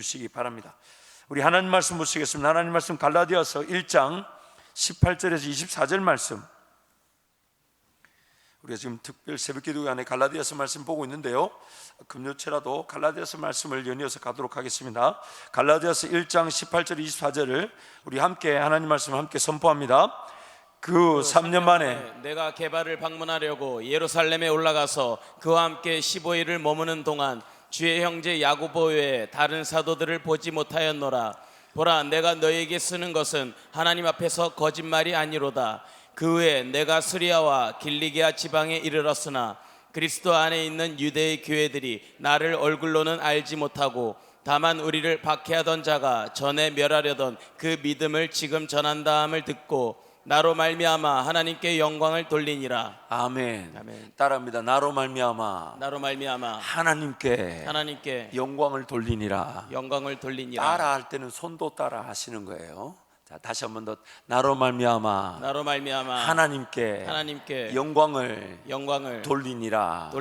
주시기 바랍니다. 우리 하나님 말씀 보시겠습니다. 하나님 말씀 갈라디아서 1장 18절에서 24절 말씀. 우리가 지금 특별 새벽기도 안에 갈라디아서 말씀 보고 있는데요, 금요체라도 갈라디아서 말씀을 연이어서 가도록 하겠습니다. 갈라디아서 1장 18절 24절을 우리 함께 하나님 말씀을 함께 선포합니다. 그 3년 만에 내가 게바를 방문하려고 예루살렘에 올라가서 그와 함께 15일을 머무는 동안 주의 형제 야고보 외에 다른 사도들을 보지 못하였노라. 보라, 내가 너에게 쓰는 것은 하나님 앞에서 거짓말이 아니로다. 그 후에 내가 수리아와 길리기아 지방에 이르렀으나 그리스도 안에 있는 유대의 교회들이 나를 얼굴로는 알지 못하고 다만 우리를 박해하던 자가 전에 멸하려던 그 믿음을 지금 전한다함을 듣고 나로 말미암아 하나님께 영광을 돌리니라. 아멘. 아멘. 따라합니다. 나로 말미암아 하나님께 영광을 돌리니라. 영광을 돌리니라. 따라할 때는 손도 따라 하시는 거예요. 자, 다시 한 번 더. 나로 말미암아 하나님께 영광을 돌리니라.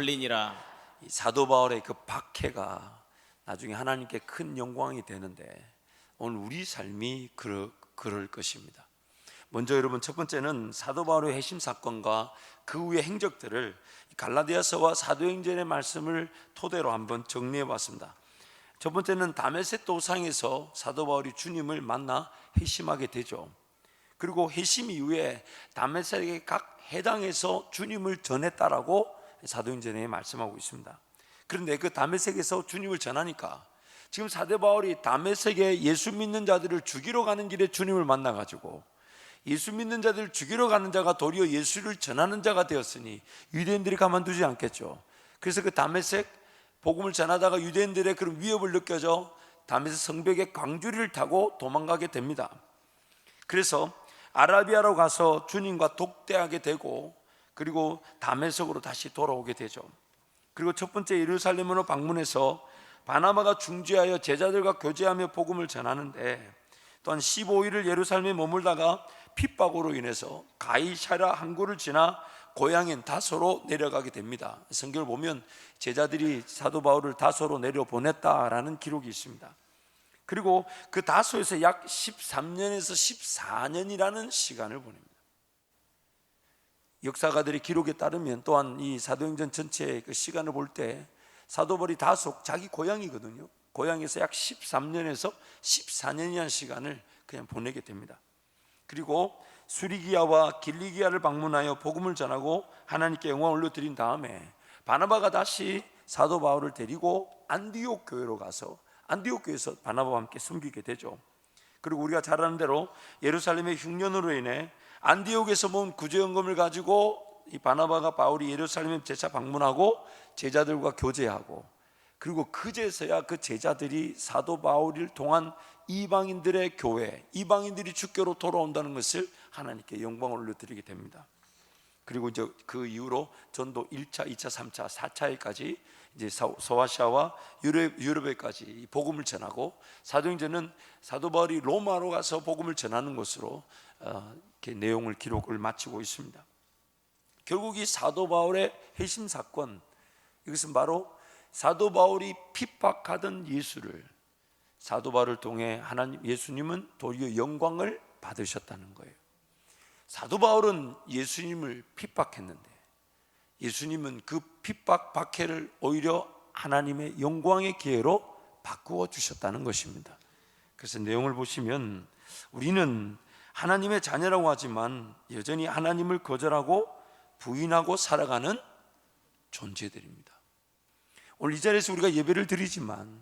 이 사도 바울의 그 박해가 나중에 하나님께 큰 영광이 되는데 오늘 우리 삶이 그럴 것입니다. 먼저 여러분, 첫 번째는 사도 바울의 회심 사건과 그 후의 행적들을 갈라디아서와 사도행전의 말씀을 토대로 한번 정리해 봤습니다. 첫 번째는 다메섹 도상에서 사도 바울이 주님을 만나 회심하게 되죠. 그리고 회심 이후에 다메섹의 각 해당에서 주님을 전했다라고 사도행전에 말씀하고 있습니다. 그런데 그 다메섹에서 주님을 전하니까 지금 사도 바울이 다메섹에 예수 믿는 자들을 죽이러 가는 길에 주님을 만나가지고 예수 믿는 자들을 죽이러 가는 자가 도리어 예수를 전하는 자가 되었으니 유대인들이 가만두지 않겠죠. 그래서 그 다메섹 복음을 전하다가 유대인들의 그런 위협을 느껴져 다메섹 성벽에 광주리를 타고 도망가게 됩니다. 그래서 아라비아로 가서 주님과 독대하게 되고 그리고 다메섹으로 다시 돌아오게 되죠. 그리고 첫 번째 예루살렘으로 방문해서 바나바가 중지하여 제자들과 교제하며 복음을 전하는데, 또한 15일을 예루살렘에 머물다가 핍박으로 인해서 가이사랴 항구를 지나 고향인 다소로 내려가게 됩니다. 성경을 보면 제자들이 사도 바울을 다소로 내려보냈다라는 기록이 있습니다. 그리고 그 다소에서 약 13년에서 14년이라는 시간을 보냅니다. 역사가들의 기록에 따르면 또한 이 사도행전 전체의 그 시간을 볼 때 사도 바울이 다소 자기 고향이거든요. 고향에서 약 13년에서 14년이라는 시간을 그냥 보내게 됩니다. 그리고 수리기아와 길리기아를 방문하여 복음을 전하고 하나님께 영광을 올려드린 다음에 바나바가 다시 사도 바울을 데리고 안디옥 교회로 가서 안디옥 교회에서 바나바와 함께 섬기게 되죠. 그리고 우리가 잘 아는 대로 예루살렘의 흉년으로 인해 안디옥에서 모은 구제연금을 가지고 이 바나바가 바울이 예루살렘에 재차 방문하고 제자들과 교제하고, 그리고 그제서야 그 제자들이 사도 바울을 통한 이방인들의 교회, 이방인들이 주교로 돌아온다는 것을 하나님께 영광을 올려드리게 됩니다. 그리고 이제 그 이후로 전도 1차, 2차, 3차, 4차에까지 이제 소아시아와 유럽에까지 복음을 전하고, 사도행전은 사도 바울이 로마로 가서 복음을 전하는 것으로 이렇게 내용을 기록을 마치고 있습니다. 결국 이 사도 바울의 회심 사건, 이것은 바로 사도 바울이 핍박하던 예수를 사도 바울을 통해 하나님 예수님은 도리어 영광을 받으셨다는 거예요. 사도 바울은 예수님을 핍박했는데 예수님은 그 핍박 박해를 오히려 하나님의 영광의 기회로 바꾸어 주셨다는 것입니다. 그래서 내용을 보시면 우리는 하나님의 자녀라고 하지만 여전히 하나님을 거절하고 부인하고 살아가는 존재들입니다. 오늘 이 자리에서 우리가 예배를 드리지만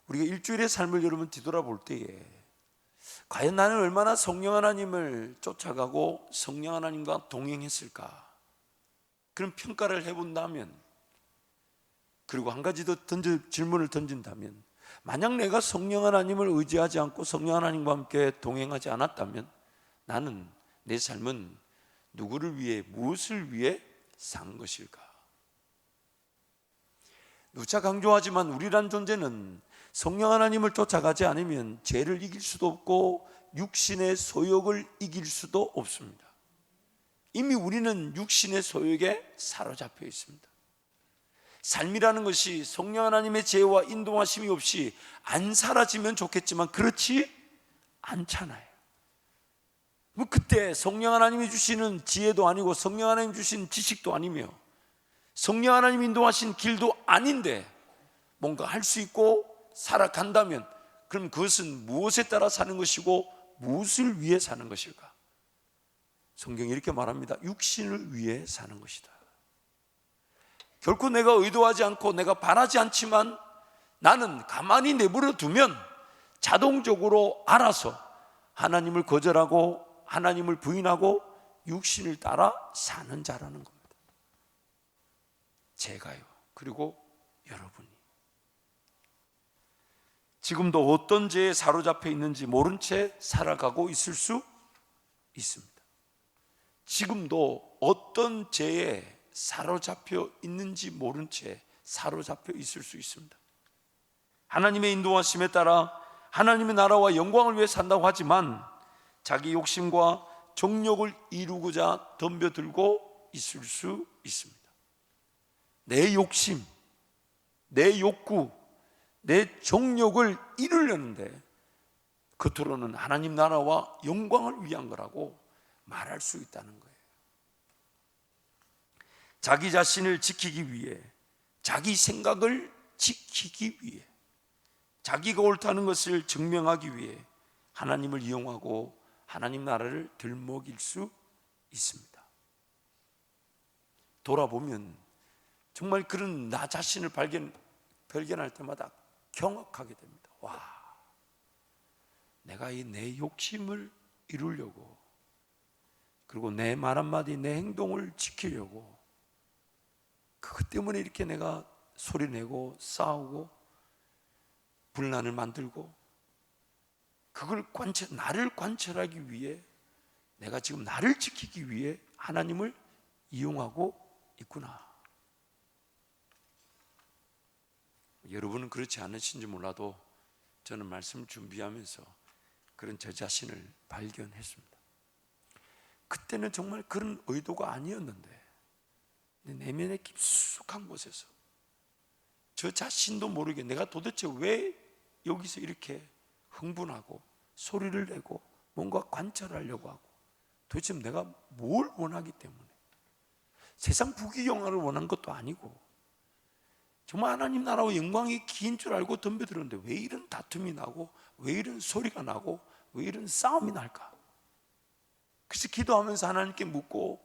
우리가 일주일의 삶을 여러분 뒤돌아볼 때에 과연 나는 얼마나 성령 하나님을 쫓아가고 성령 하나님과 동행했을까? 그런 평가를 해본다면, 그리고 한 가지 더 질문을 던진다면, 만약 내가 성령 하나님을 의지하지 않고 성령 하나님과 함께 동행하지 않았다면 나는, 내 삶은 누구를 위해, 무엇을 위해 산 것일까? 누차 강조하지만 우리란 존재는 성령 하나님을 쫓아가지 않으면 죄를 이길 수도 없고 육신의 소욕을 이길 수도 없습니다. 이미 우리는 육신의 소욕에 사로잡혀 있습니다. 삶이라는 것이 성령 하나님의 지혜와 인도하심이 없이 안 사라지면 좋겠지만 그렇지 않잖아요. 뭐 그때 성령 하나님이 주시는 지혜도 아니고 성령 하나님 주신 지식도 아니며 성령 하나님 인도하신 길도 아닌데 뭔가 할 수 있고 살아간다면 그럼 그것은 무엇에 따라 사는 것이고 무엇을 위해 사는 것일까? 성경이 이렇게 말합니다. 육신을 위해 사는 것이다. 결코 내가 의도하지 않고 내가 바라지 않지만 나는 가만히 내버려 두면 자동적으로 알아서 하나님을 거절하고 하나님을 부인하고 육신을 따라 사는 자라는 겁니다. 제가요. 그리고 여러분이 지금도 어떤 죄에 사로잡혀 있는지 모른 채 살아가고 있을 수 있습니다. 지금도 어떤 죄에 사로잡혀 있는지 모른 채 사로잡혀 있을 수 있습니다. 하나님의 인도하심에 따라 하나님의 나라와 영광을 위해 산다고 하지만 자기 욕심과 정욕을 이루고자 덤벼들고 있을 수 있습니다. 내 욕심, 내 욕구, 내 정욕을 이루려는데 겉으로는 하나님 나라와 영광을 위한 거라고 말할 수 있다는 거예요. 자기 자신을 지키기 위해, 자기 생각을 지키기 위해, 자기가 옳다는 것을 증명하기 위해 하나님을 이용하고 하나님 나라를 들먹일 수 있습니다. 돌아보면 정말 그런 나 자신을 발견할 때마다 경악하게 됩니다. 와, 내가 이 내 욕심을 이루려고, 그리고 내 말 한마디, 내 행동을 지키려고 그것 때문에 이렇게 내가 소리내고 싸우고 분란을 만들고 그걸 나를 관철하기 위해, 내가 지금 나를 지키기 위해 하나님을 이용하고 있구나. 여러분은 그렇지 않으신지 몰라도 저는 말씀을 준비하면서 그런 저 자신을 발견했습니다. 그때는 정말 그런 의도가 아니었는데 내 내면의 깊숙한 곳에서 저 자신도 모르게 내가 도대체 왜 여기서 이렇게 흥분하고 소리를 내고 뭔가 관찰하려고 하고, 도대체 내가 뭘 원하기 때문에, 세상 부귀영화를 원한 것도 아니고 정말 하나님 나라와 영광이 긴 줄 알고 덤벼들었는데 왜 이런 다툼이 나고 왜 이런 소리가 나고 왜 이런 싸움이 날까? 그래서 기도하면서 하나님께 묻고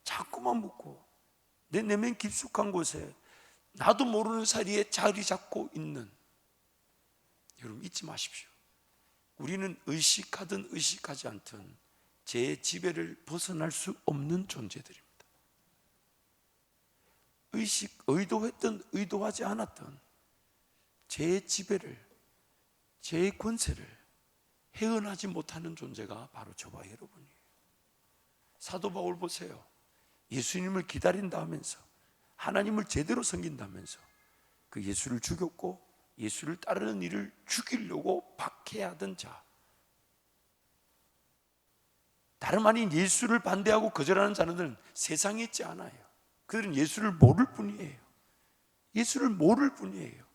자꾸만 묻고 내 내면 깊숙한 곳에 나도 모르는 사이에 자리 잡고 있는, 여러분 잊지 마십시오. 우리는 의식하든 의식하지 않든 죄의 지배를 벗어날 수 없는 존재들입니다. 의도했든 의도하지 않았든 죄의 지배를, 죄의 권세를 헤어나지 못하는 존재가 바로 저와 여러분이에요. 사도 바울 보세요. 예수님을 기다린다 하면서 하나님을 제대로 섬긴다면서 그 예수를 죽였고 예수를 따르는 일을 죽이려고 박해하던 자, 다름 아닌 예수를 반대하고 거절하는 자들은 세상에 있지 않아요. 그들은 예수를 모를 뿐이에요. 예수를 모를 뿐이에요.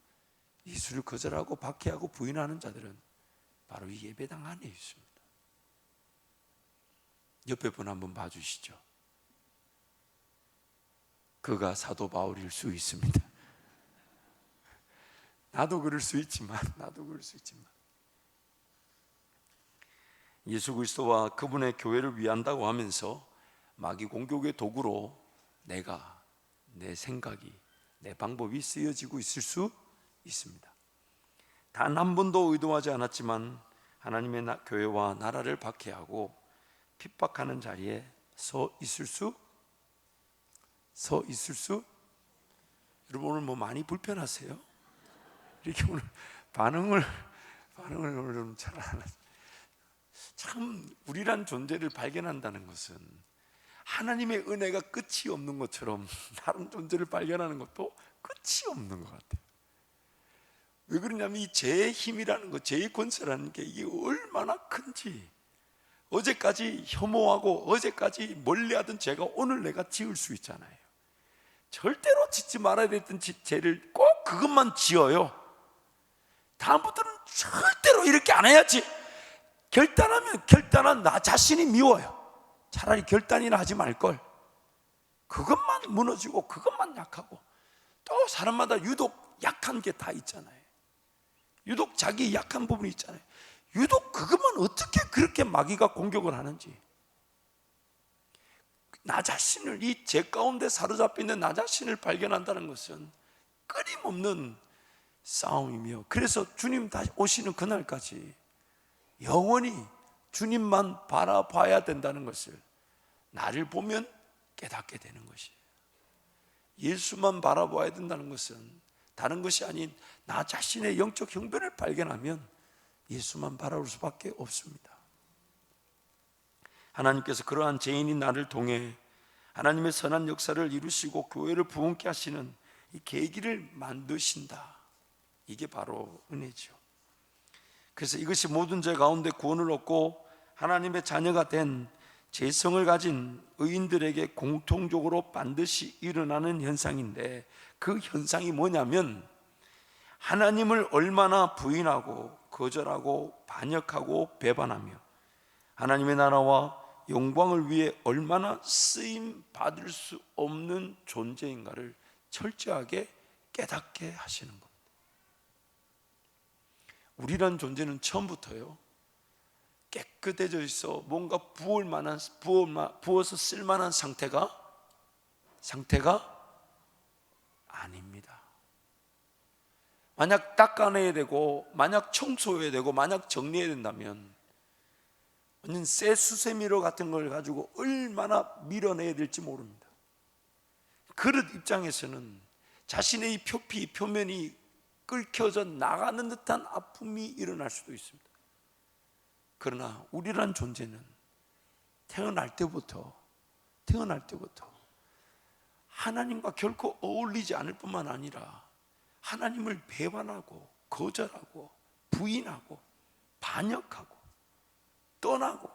예수를 거절하고 박해하고 부인하는 자들은 바로 이 예배당 안에 있습니다. 옆에 분 한번 봐주시죠. 그가 사도 바울일 수 있습니다. 나도 그럴 수 있지만 예수 그리스도와 그분의 교회를 위한다고 하면서 마귀 공격의 도구로 내 생각이, 내 방법이 쓰여지고 있을 수 있습니다. 단 한 번도 의도하지 않았지만 하나님의 교회와 나라를 박해하고 핍박하는 자리에 서 있을 수. 여러분 오늘 뭐 많이 불편하세요? 이렇게 오늘 반응을 오늘 좀 잘 안 하세요. 참 우리란 존재를 발견한다는 것은 하나님의 은혜가 끝이 없는 것처럼 다른 존재를 발견하는 것도 끝이 없는 것 같아요. 왜 그러냐면 이 죄의 힘이라는 것, 죄의 권세라는 게 이게 얼마나 큰지, 어제까지 혐오하고 어제까지 멀리하던 죄가 오늘 내가 지을 수 있잖아요. 절대로 짓지 말아야 됐던 죄를 꼭 그것만 지어요. 다음부터는 절대로 이렇게 안 해야지. 결단하면 결단한 나 자신이 미워요. 차라리 결단이나 하지 말걸. 그것만 무너지고 그것만 약하고, 또 사람마다 유독 약한 게 다 있잖아요. 유독 자기 약한 부분이 있잖아요. 유독 그것만 어떻게 그렇게 마귀가 공격을 하는지. 나 자신을, 이 죄 가운데 사로잡혀 있는 나 자신을 발견한다는 것은 끊임없는 싸움이며, 그래서 주님 다시 오시는 그날까지 영원히 주님만 바라봐야 된다는 것을 나를 보면 깨닫게 되는 것이에요. 예수만 바라봐야 된다는 것은 다른 것이 아닌 나 자신의 영적 형편을 발견하면 예수만 바라볼 수밖에 없습니다. 하나님께서 그러한 죄인인 나를 통해 하나님의 선한 역사를 이루시고 교회를 부흥케 하시는 이 계기를 만드신다. 이게 바로 은혜죠. 그래서 이것이 모든 죄 가운데 구원을 얻고 하나님의 자녀가 된 죄성을 가진 의인들에게 공통적으로 반드시 일어나는 현상인데, 그 현상이 뭐냐면 하나님을 얼마나 부인하고 거절하고 반역하고 배반하며 하나님의 나라와 영광을 위해 얼마나 쓰임 받을 수 없는 존재인가를 철저하게 깨닫게 하시는 겁니다. 우리란 존재는 처음부터요, 깨끗해져 있어 뭔가 부어서 쓸만한 상태가 아닙니다. 만약 닦아내야 되고, 만약 청소해야 되고, 만약 정리해야 된다면 완전 새 수세미로 같은 걸 가지고 얼마나 밀어내야 될지 모릅니다. 그릇 입장에서는 자신의 이 표면이 끓여져 나가는 듯한 아픔이 일어날 수도 있습니다. 그러나 우리란 존재는 태어날 때부터 하나님과 결코 어울리지 않을 뿐만 아니라 하나님을 배반하고 거절하고 부인하고 반역하고 떠나고,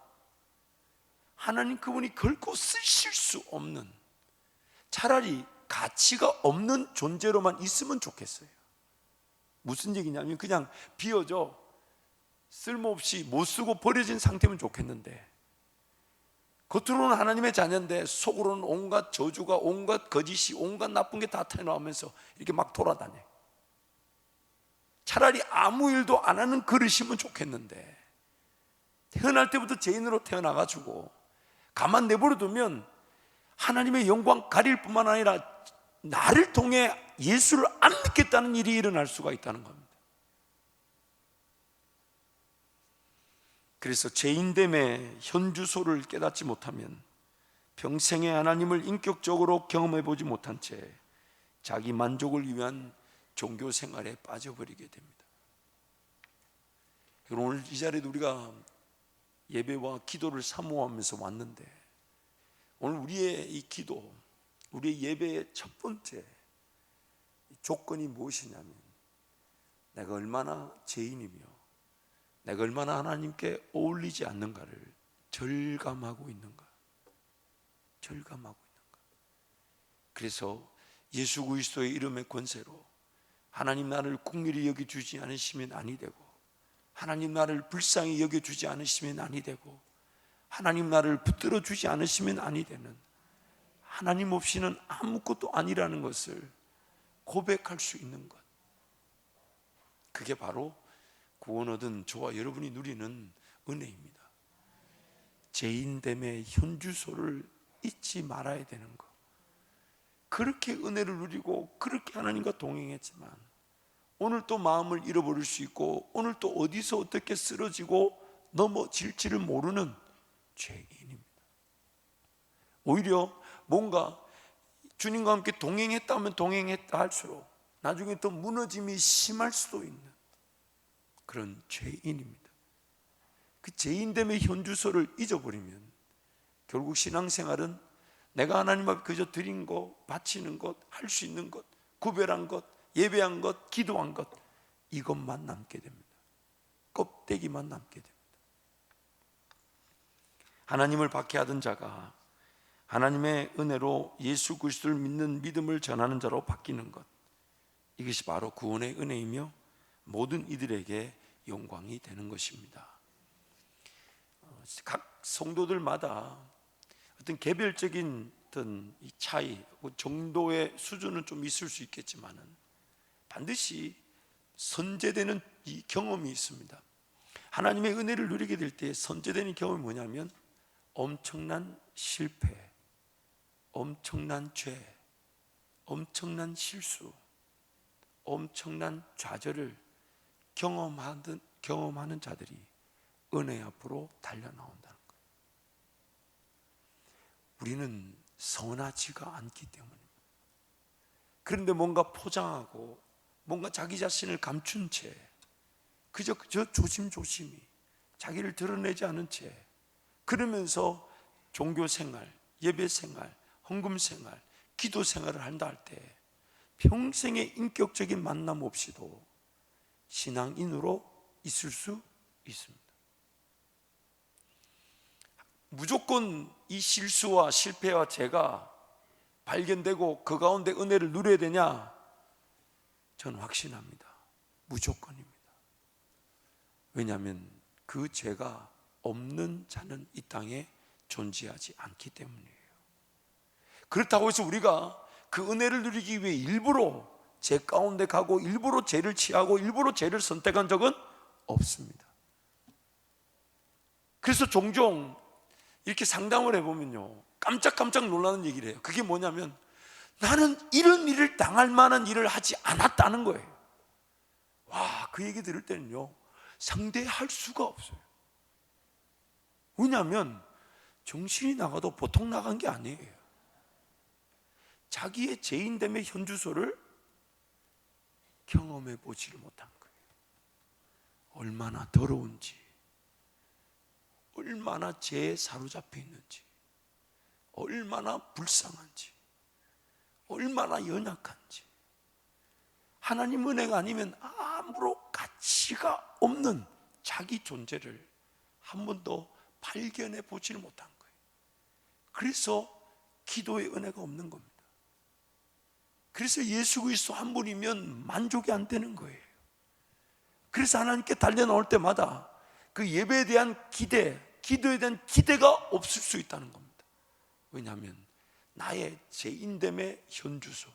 하나님 그분이 결코 쓰실 수 없는, 차라리 가치가 없는 존재로만 있으면 좋겠어요. 무슨 얘기냐면 그냥 비어져 쓸모없이 못 쓰고 버려진 상태면 좋겠는데, 겉으로는 하나님의 자녀인데 속으로는 온갖 저주가, 온갖 거짓이, 온갖 나쁜 게 다 터나오면서 이렇게 막 돌아다녀. 차라리 아무 일도 안 하는 그릇이면 좋겠는데, 태어날 때부터 죄인으로 태어나가지고 가만 내버려두면 하나님의 영광 가릴 뿐만 아니라 나를 통해 예수를 안 믿겠다는 일이 일어날 수가 있다는 겁니다. 그래서 죄인됨의 현주소를 깨닫지 못하면 평생에 하나님을 인격적으로 경험해 보지 못한 채 자기 만족을 위한 종교 생활에 빠져버리게 됩니다. 오늘 이 자리에도 우리가 예배와 기도를 사모하면서 왔는데, 오늘 우리의 이 기도, 우리의 예배의 첫 번째 조건이 무엇이냐면, 내가 얼마나 죄인이며 내가 얼마나 하나님께 어울리지 않는가를 절감하고 있는가. 그래서 예수 그리스도의 이름의 권세로 하나님 나를 긍휼히 여겨주지 않으시면 아니 되고, 하나님 나를 불쌍히 여겨주지 않으시면 아니 되고, 하나님 나를 붙들어 주지 않으시면 아니 되는, 하나님 없이는 아무것도 아니라는 것을 고백할 수 있는 것, 그게 바로 구원 얻은 저와 여러분이 누리는 은혜입니다. 죄인됨의 현주소를 잊지 말아야 되는 것, 그렇게 은혜를 누리고 그렇게 하나님과 동행했지만 오늘 또 마음을 잃어버릴 수 있고, 오늘 또 어디서 어떻게 쓰러지고 넘어질지를 모르는 죄인입니다. 오히려 뭔가 주님과 함께 동행했다면 동행했다 할수록 나중에 더 무너짐이 심할 수도 있는 그런 죄인입니다. 그 죄인됨의 현주소를 잊어버리면 결국 신앙생활은 내가 하나님 앞에 그저 드린 것, 바치는 것, 할 수 있는 것, 구별한 것, 예배한 것, 기도한 것, 이것만 남게 됩니다. 껍데기만 남게 됩니다. 하나님을 박해하던 자가 하나님의 은혜로 예수 그리스도를 믿는 믿음을 전하는 자로 바뀌는 것, 이것이 바로 구원의 은혜이며 모든 이들에게 영광이 되는 것입니다. 각 성도들마다 어떤 개별적인 어떤 이 차이, 정도의 수준은 좀 있을 수 있겠지만은 반드시 선제되는 이 경험이 있습니다. 하나님의 은혜를 누리게 될 때 선제되는 경험이 뭐냐면 엄청난 실패, 엄청난 죄, 엄청난 실수, 엄청난 좌절을 경험하는 자들이 은혜 앞으로 달려나온다는 거예요. 우리는 선하지가 않기 때문입니다. 그런데 뭔가 포장하고 뭔가 자기 자신을 감춘 채 그저 조심조심히 자기를 드러내지 않은 채 그러면서 종교 생활, 예배 생활, 헌금 생활, 기도 생활을 한다 할 때 평생의 인격적인 만남 없이도 신앙인으로 있을 수 있습니다. 무조건 이 실수와 실패와 죄가 발견되고 그 가운데 은혜를 누려야 되냐? 저는 확신합니다. 무조건입니다. 왜냐하면 그 죄가 없는 자는 이 땅에 존재하지 않기 때문이에요. 그렇다고 해서 우리가 그 은혜를 누리기 위해 일부러 죄 가운데 가고 일부러 죄를 취하고 일부러 죄를 선택한 적은 없습니다. 그래서 종종 이렇게 상담을 해보면요, 깜짝깜짝 놀라는 얘기를 해요. 그게 뭐냐면 나는 이런 일을 당할 만한 일을 하지 않았다는 거예요. 와, 그 얘기 들을 때는요 상대할 수가 없어요. 왜냐하면 정신이 나가도 보통 나간 게 아니에요. 자기의 죄인됨의 현주소를 경험해 보지를 못한 거예요. 얼마나 더러운지, 얼마나 죄에 사로잡혀 있는지, 얼마나 불쌍한지, 얼마나 연약한지, 하나님 은혜가 아니면 아무런 가치가 없는 자기 존재를 한 번도 발견해 보지를 못한 거예요. 그래서 기도의 은혜가 없는 겁니다. 그래서 예수 그리스도 한 분이면 만족이 안 되는 거예요. 그래서 하나님께 달려나올 때마다 그 예배에 대한 기대, 기도에 대한 기대가 없을 수 있다는 겁니다. 왜냐하면 나의 죄인됨의 현주소,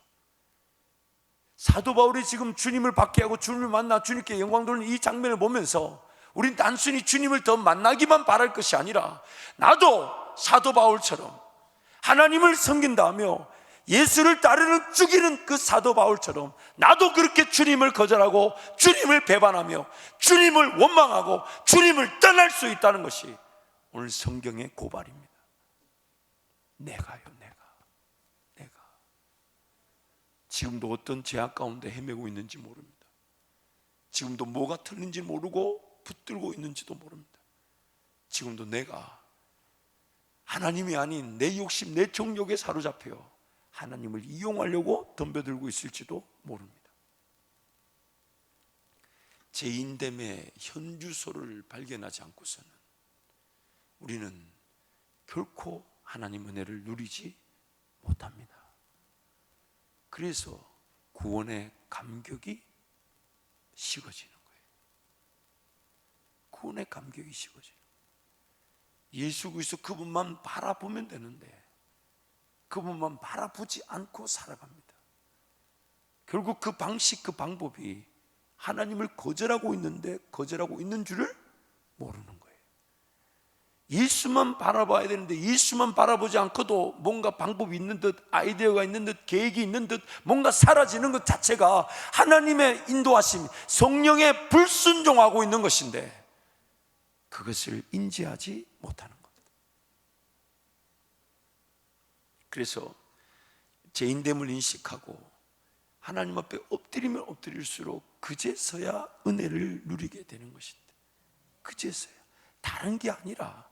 사도 바울이 지금 주님을 박해하고 주님을 만나 주님께 영광 돌리는 이 장면을 보면서 우린 단순히 주님을 더 만나기만 바랄 것이 아니라 나도 사도 바울처럼 하나님을 섬긴다며 예수를 따르는 죽이는 그 사도 바울처럼 나도 그렇게 주님을 거절하고 주님을 배반하며 주님을 원망하고 주님을 떠날 수 있다는 것이 오늘 성경의 고발입니다. 내가 지금도 어떤 죄악 가운데 헤매고 있는지 모릅니다. 지금도 뭐가 틀린지 모르고 붙들고 있는지도 모릅니다. 지금도 내가 하나님이 아닌 내 욕심, 내 정욕에 사로잡혀 하나님을 이용하려고 덤벼들고 있을지도 모릅니다. 죄인됨의 현주소를 발견하지 않고서는 우리는 결코 하나님 은혜를 누리지 못합니다. 그래서 구원의 감격이 식어지는 거예요. 구원의 감격이 식어지는 거예요. 예수 그리스도 그분만 바라보면 되는데 그분만 바라보지 않고 살아갑니다. 결국 그 방식, 그 방법이 하나님을 거절하고 있는데 거절하고 있는 줄을 모르는 거예요. 예수만 바라봐야 되는데 예수만 바라보지 않고도 뭔가 방법이 있는 듯, 아이디어가 있는 듯, 계획이 있는 듯 뭔가 사라지는 것 자체가 하나님의 인도하심, 성령에 불순종하고 있는 것인데 그것을 인지하지 못하는 것. 그래서 죄인됨을 인식하고 하나님 앞에 엎드리면 엎드릴수록 그제서야 은혜를 누리게 되는 것인데, 그제서야, 다른 게 아니라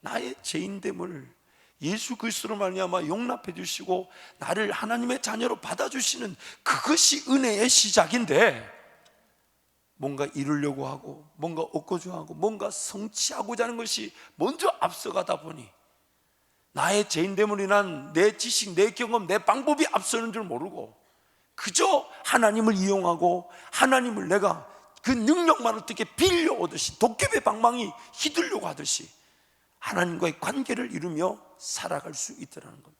나의 죄인됨을 예수 그리스도로 말미암아 용납해 주시고 나를 하나님의 자녀로 받아주시는 그것이 은혜의 시작인데, 뭔가 이루려고 하고 뭔가 얻고자 하고 뭔가 성취하고자 하는 것이 먼저 앞서가다 보니 나의 죄인됨으로 인한 내 지식, 내 경험, 내 방법이 앞서는 줄 모르고 그저 하나님을 이용하고 하나님을 내가 그 능력만 어떻게 빌려오듯이 도깨비 방망이 휘둘려고 하듯이 하나님과의 관계를 이루며 살아갈 수 있더라는 겁니다.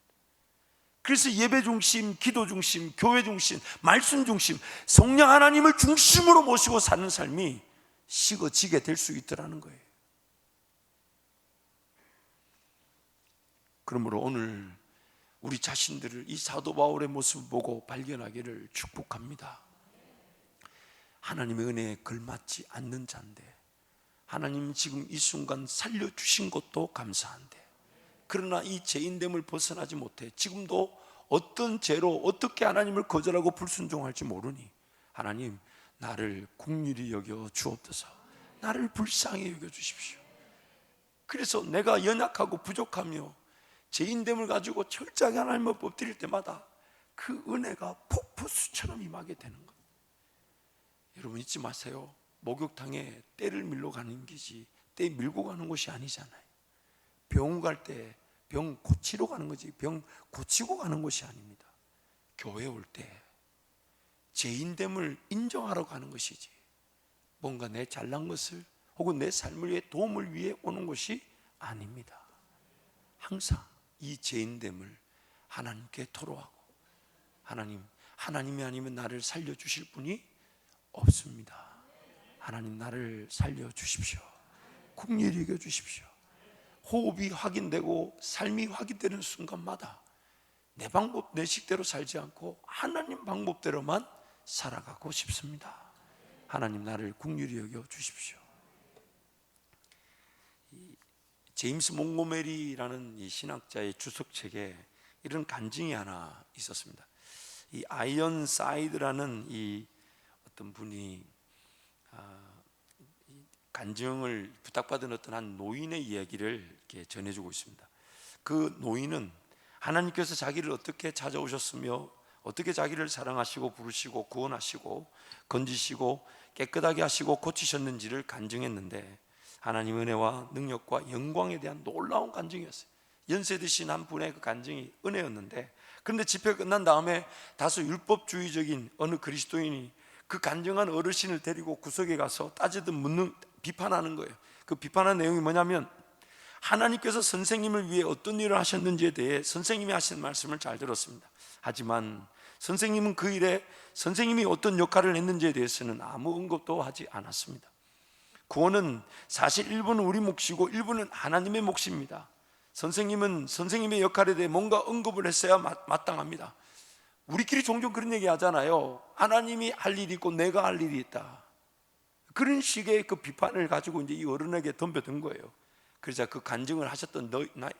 그래서 예배 중심, 기도 중심, 교회 중심, 말씀 중심, 성령 하나님을 중심으로 모시고 사는 삶이 식어지게 될 수 있더라는 거예요. 그러므로 오늘 우리 자신들을 이 사도 바울의 모습을 보고 발견하기를 축복합니다. 하나님의 은혜에 걸맞지 않는 자인데 하나님 지금 이 순간 살려주신 것도 감사한데 그러나 이 죄인됨을 벗어나지 못해 지금도 어떤 죄로 어떻게 하나님을 거절하고 불순종할지 모르니 하나님 나를 긍휼히 여겨 주옵소서. 나를 불쌍히 여겨 주십시오. 그래서 내가 연약하고 부족하며 죄인됨을 가지고 철저하게 하나님을 엎드릴 때마다 그 은혜가 폭포수처럼 임하게 되는 거예요. 여러분 잊지 마세요. 목욕탕에 때를 밀러 가는 것이 때 밀고 가는 곳이 아니잖아요. 병원 갈 때 병 고치러 가는 거지 병 고치고 가는 것이 아닙니다. 교회 올 때 죄인됨을 인정하러 가는 것이지 뭔가 내 잘난 것을 혹은 내 삶을 위해 도움을 위해 오는 것이 아닙니다. 항상 이 죄인됨을 하나님께 토로하고 하나님이 아니면 나를 살려주실 분이 없습니다. 하나님 나를 살려주십시오. 긍휼히 여겨주십시오. 호흡이 확인되고 삶이 확인되는 순간마다 내 방법, 내 식대로 살지 않고 하나님 방법대로만 살아가고 싶습니다. 하나님 나를 긍휼히 여겨주십시오. 제임스 몽고메리라는 이 신학자의 주석책에 이런 간증이 하나 있었습니다. 이 아이언사이드라는 이 어떤 분이 간증을 부탁받은 어떤 한 노인의 이야기를 이렇게 전해주고 있습니다. 그 노인은 하나님께서 자기를 어떻게 찾아오셨으며 어떻게 자기를 사랑하시고 부르시고 구원하시고 건지시고 깨끗하게 하시고 고치셨는지를 간증했는데 하나님의 은혜와 능력과 영광에 대한 놀라운 간증이었어요. 연세 드신 한 분의 그 간증이 은혜였는데 그런데 집회가 끝난 다음에 다소 율법주의적인 어느 그리스도인이 그 간증한 어르신을 데리고 구석에 가서 따지듯 비판하는 거예요. 그 비판한 내용이 뭐냐면 하나님께서 선생님을 위해 어떤 일을 하셨는지에 대해 선생님이 하신 말씀을 잘 들었습니다. 하지만 선생님은 그 일에 선생님이 어떤 역할을 했는지에 대해서는 아무 언급도 하지 않았습니다. 구원은 사실 일부는 우리 몫이고 일부는 하나님의 몫입니다. 선생님은 선생님의 역할에 대해 뭔가 언급을 했어야 마땅합니다. 우리끼리 종종 그런 얘기 하잖아요. 하나님이 할 일이 있고 내가 할 일이 있다. 그런 식의 그 비판을 가지고 이제 이 어른에게 덤벼든 거예요. 그러자 그 간증을 하셨던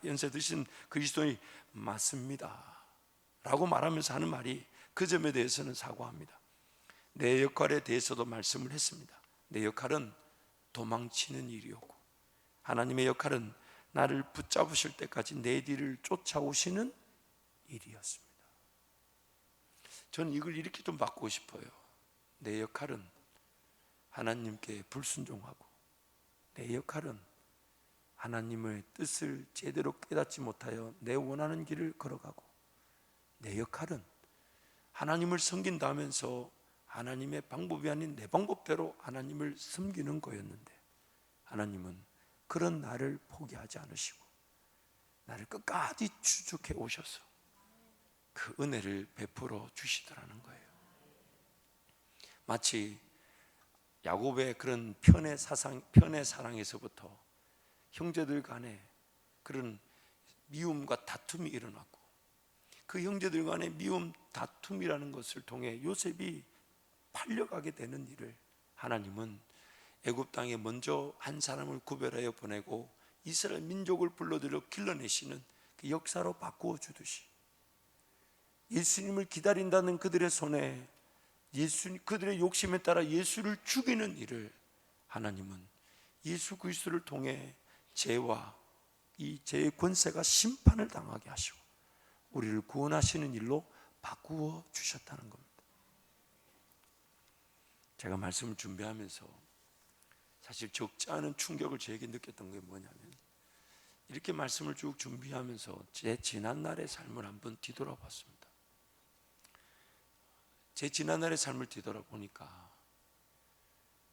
연세 드신 그리스도인이 맞습니다 라고 말하면서 하는 말이 그 점에 대해서는 사과합니다. 내 역할에 대해서도 말씀을 했습니다. 내 역할은 도망치는 일이었고 하나님의 역할은 나를 붙잡으실 때까지 내 뒤를 쫓아오시는 일이었습니다. 저는 이걸 이렇게 좀 바꾸고 싶어요. 내 역할은 하나님께 불순종하고 내 역할은 하나님의 뜻을 제대로 깨닫지 못하여 내 원하는 길을 걸어가고 내 역할은 하나님을 섬긴다면서 하나님의 방법이 아닌 내 방법대로 하나님을 섬기는 거였는데 하나님은 그런 나를 포기하지 않으시고 나를 끝까지 추적해 오셔서 그 은혜를 베풀어 주시더라는 거예요. 마치 야곱의 그런 편의 사랑에서부터 형제들 간에 그런 미움과 다툼이 일어났고 그 형제들 간의 미움, 다툼이라는 것을 통해 요셉이 팔려가게 되는 일을 하나님은 애굽 땅에 먼저 한 사람을 구별하여 보내고 이스라엘 민족을 불러들여 길러내시는 그 역사로 바꾸어 주듯이 예수님을 기다린다는 그들의 손에 그들의 욕심에 따라 예수를 죽이는 일을 하나님은 예수 그리스도를 통해 죄와 이 죄의 권세가 심판을 당하게 하시고 우리를 구원하시는 일로 바꾸어 주셨다는 겁니다. 제가 말씀을 준비하면서 사실 적지 않은 충격을 저에게 느꼈던 게 뭐냐면 이렇게 말씀을 쭉 준비하면서 제 지난날의 삶을 한번 뒤돌아봤습니다. 제 지난날의 삶을 뒤돌아보니까